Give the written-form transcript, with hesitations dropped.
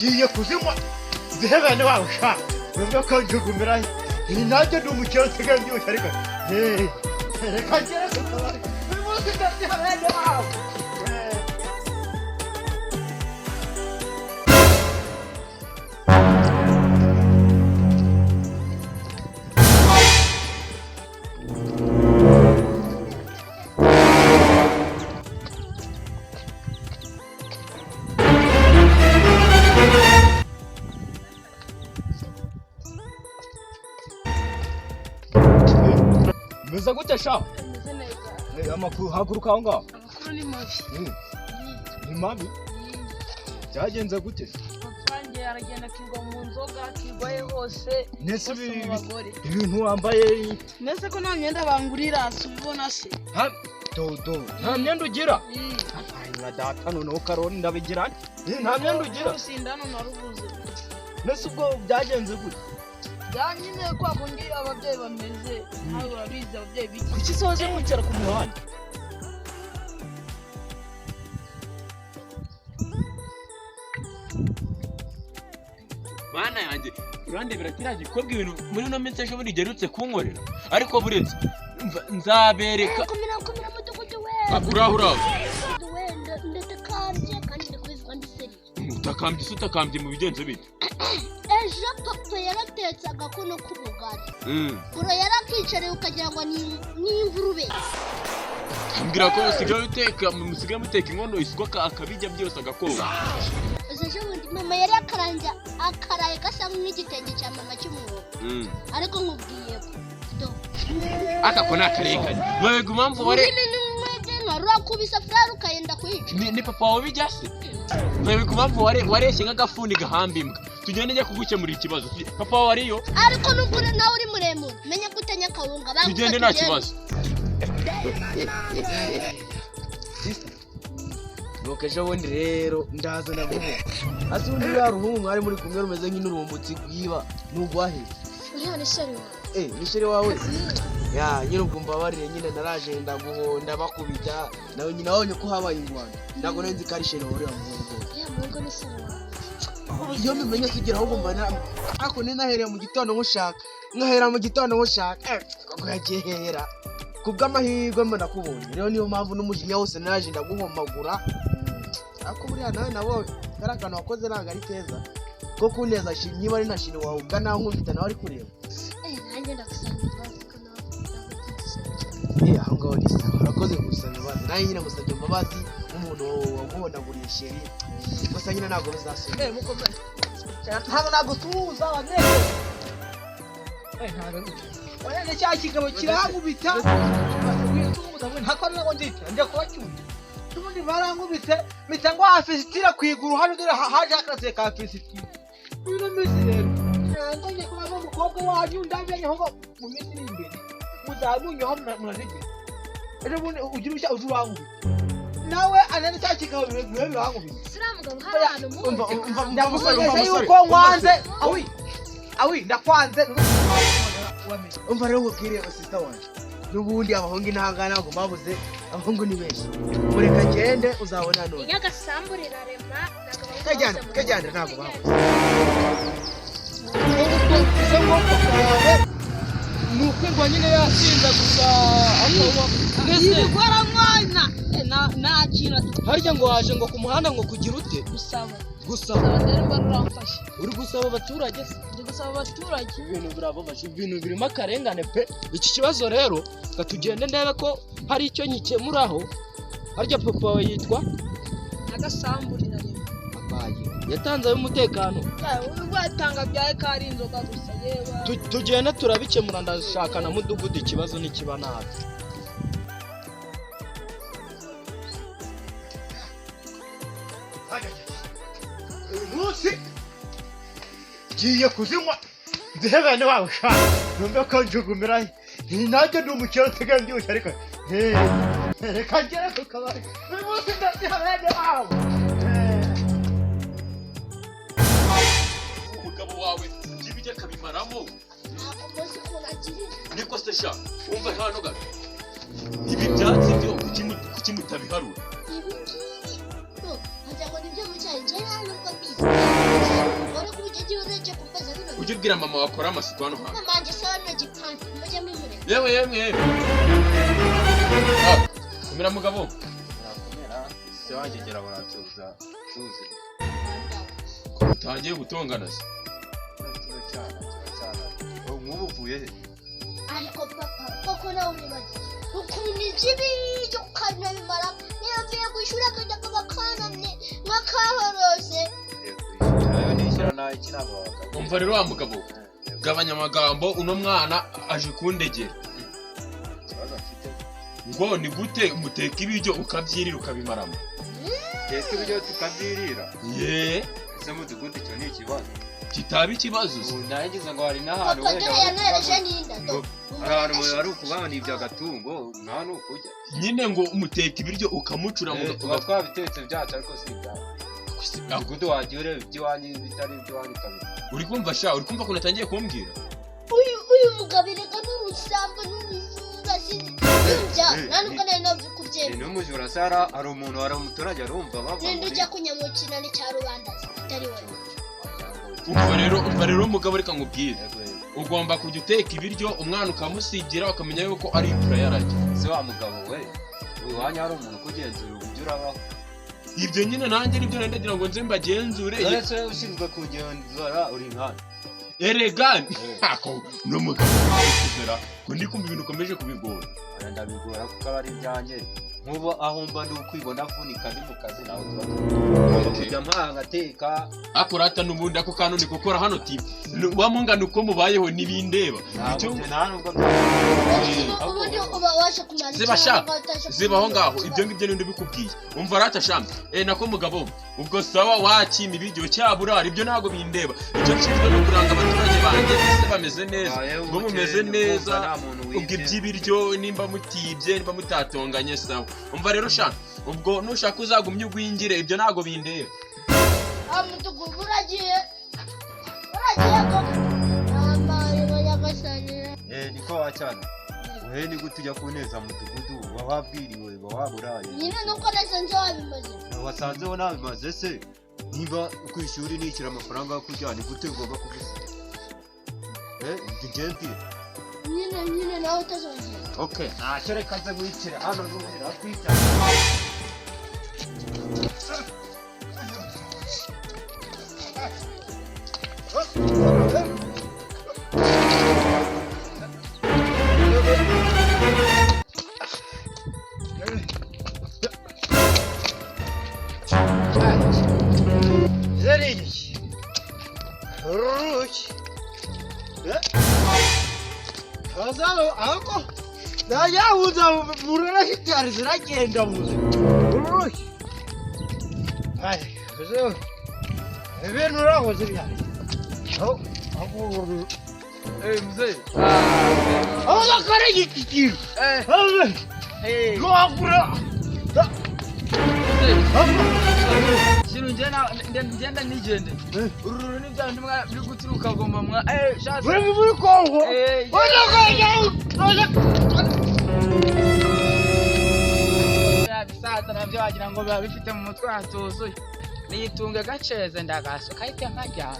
Ngiye kuzinywa zihebane wawe sha nubwo ko njugumira iyi najye ndi umukiro nsigaye mbyibushye ariko reka ngere ku kabari uyu munsi ndazihebane wawe Meza gute sha? Meze neza. Amakuru haguruka aho ngaho. Amakuru ni mabi. Ni mabi? Byagenze gute? Papa aragenda kigwa mu nzoga kigwaye hose. Nese ibintu wambaye. Nese ko nta myenda bangurira subibona se. Ha dodo. Nta myenda ugira? Na data noneho karoni ndabigira. Nta myenda ugira? Sindano narubuze. Nese ubwo byagenze gute? Nyine kwa kundi ababyeyi bameze nawe urabizi ababyeyi biki kuki soje kwicara ku muhanda Mana yanjye urandebera kiraje kobwa ibintu muri no minsi ejo muri gerutse kunkorera ariko burenze nzabereka komera mudugudu we akurahura wenda ndatakambye kandi ndakwizwa ndiseri utakambye mu bigenze bite ejo papa yaratetse agakono k'ubugari uro yarakicareye ukagira ngo ni imvurube mbwira ko musigaye muteka inkono isuka akabijya byose agakoba ejo bundi mama yari akaraye gasa nk'igitenge cya mama cy'umuhondo ariko nkubwiye ko akako nakarenganye wego impamvu ware rurakubisa frere ukayenda kwica ni papa wawe bijyase wego impamvu wareshye nk'agafuni gahamba imbwa tugende njya kugukemurira ikibazo papa wawe ariyo ariko nubwo nawe uri muremure menya gutanya kawunga tugende nta kibazo Nuko ejo bundi rero ndaza naguho asundi yaruhungu ari muri kumwe rumeze nk'inurumbutsi gwiba nugwahe uriya ni sheri wawe ni sheri wawe ya nyine ubwo mbabarire nyine naraje ndaguhonda bakubita nawe nyine wabonye ko habaye ingwano ntago nenzi ko ari sheri wawe uriya muhungu uriya muhungu ni sheri wawe iyo mbimenye kugira ahubwo mbana ako ninahereye mu gitondo nkahera mu gitondo nkushaka ko yagehera kubw'amahirwe mbona kubonye rero niyo mpamvu n'umujinya wose naraje ndaguhomagura ako buriya nawe nabo karakana wakoze nanga ari keza ko kuneza niba ari nashini wawe ubwana nkubita nawe ari kureba nanjye ndagusanga imbabazi ko nawe aho ngaho ni sawa urakoze gusanga imbabazi nanjye nyine musabye imbabazi nk'umuntu waguhonaguriye sheri gusa nyine ntabwo bizasubira mukomere ntabwo nagutuza waneze ntabwo Wale cya kigabo kirangubita ntako nako ndita kubacyunda tubundi barangubite mitangwa afisitira kwiguru hano dore haje akaze ka afisitira bino misi rero ntangiye kuba n'umukobwa wanyu ndabyenye ho mu minsi imbere muzamunyo ho munazige ejo bundi ugira ushya urangubita nawe anane cya kigabo birangubita siramugabo hano mu ndamusaba yuko nkwanze awi ndakwanze umva rero ngubwire sister wanje n'ubundi abahungu intangana ntabwo babuze abahungu ni benshi mureka ngende uzabona none yagasamburira rema kajyana ntabwo babuze nuko ngo nyine yasinda gusa mbese gukora mwana nakira harya ngo waje ngo ku muhanda ngo kugira ute gusaba rero baramfasha uri gusaba abaturage se ndi gusaba abaturage ibintu birabafasha ibintu birimo akarengane pe iki kibazo rero katugende ndebe ko hari icyo nkikemuraho harya papa we yitwa agasamburira rero abaye yatanze umutekano ubwo yatanga byaye kari inzoga gusa yewe tugende turabikemura ndashaka na mudugudu ikibazo nikiba nabi Munsi ngiye kuzinywa zihebane wawe sha nubwo ko njugumira iyi najye ndi umukiro nsigaye mbyibushye ariko reka ngere ku kabari uyu munsi ndazihebane wawe umugabo wawe ibijya kabimaramo ntabwo mbozi ukuntu agirira niko se sha umva hano gato ibi byatsi byo kuki mutabiharura ibi ngibi ngo nibyo mu cyayi njyewe hano ubwo mbizi ujye ubwira mama wakora amasuku hano hantu. mama wanjye sawa na gipansi mujye mumureka. Yewe. Kumira mugabo. Se wanjye gera baratsuza tuzi. Utagiye gutongana se. Cyane. Nk'ubu uvuye he? ariko papa koko nawe uribagiwe ukuntu ibyo ukanabimara niyo mvuye ku ishuri akajya akaba kanamye nk'akahorose. Ayo nishyira nayo kinabaga. Umva rero wa mugabo. Gabanya amagambo uno mwana aje kundegera. Ngo ni gute umuteka ibiryo ukabyirira ukabimaramo? Teka ibiryo tukabyirira. Ye. Ese mudugudu cyo ni ikibazo. Kitaba ikibazo. Nagize ngo hari n'ahantu papa dore yanereje n'inda do. hari ukubana ibyo agatungo nta n'ukujya. Nyine ngo umuteka ibiryo ukamucura mu tuba twabitetse byacu ariko si ibyacu. Mudugudu wagiye ureba iby'iwanyu bitari iby'iwanyu kabiri. Uri kumva ko natangiye kumbwira? uyu mugabo erega n'urusambo n'uruzasizi nta nubwo nari navuze kubyemera. N'umujura sara hari umuntu hari umuturage arumva bava. ninde ujya kunyamukina n'icya rubanda atari wowe. Umva rero mugabo reka nkubwire. Ugomba kujya uteka ibiryo umwana ukamusigira ukamenya yuko ari imfura yarajye. Se wa mugabo we iwanyu hari umuntu kugenzura uburyo urabaho. Ibyo nyine nanjye nibyo ndagira ngo nze mbagenzure. Ese ushinzwe kugenzura uri nkana. Erega ako no mugabo kugera ko ndi kumva ibintu ukomeje kubigora. Ndabigora kuko aba ari ibyanjye. Nk'ubu aho mba ndi ukwibona avunika ndi mu kazi nawe tuba kujya mpanga ateka. Akorata n'ubundi ako kantu ndi gukora hano tipe wamungana uko mubayeho nibindeba. Icyo nta nubwo ubundi uba waje kumara zibaho ngaho ibyo ngibyo nindi bikubwiye. Umva rata shamba nako mugabo ubwo sawa wakima ibiryo cyaburara ibyo ntago bindeba. Icyo nshinzwe no kuranga abaturage banjye bise bameze neza ngo mumeze neza. Ubwo iby'ibiryo nimba mutibye nimba mutatonganye sawa. Umva rero shamba ubwo nushaka uzagumye ugwingire ibyo ntago bindeba. Mudugudu uragiye ko amaye bayagasanyira. Niko wacyana. Wewe ni gute ujya kuneza mudugudu wababwiriwe waburaye. Nyine nuko nasanze wabimaze. Wasanzeho nabimaze se. Niba ku ishuri nishyira amafaranga yo kurya ni gute ugomba kuvuga. Ngenti. Nyine nawe utazongera. Okay. Ntacyo reka nze guhitira hano n'ubundi rakwita. Kazalo ako ndayahuza murara hitari ziragenda muze. Ai, zo. Ibintu urakoze byari. mzee. Aho kare gikiki. Gwagura. Shinu ngenda nigende. Ururu ni bya ndimwe biri guturuka goma mwa. Shatse. Muri Kongo. Oya kaya. Bisaza nabyo wagira ngo biba bifite mu mutwe hatuzuye. Niyitunge gaceze ndagaso kahite nkajya.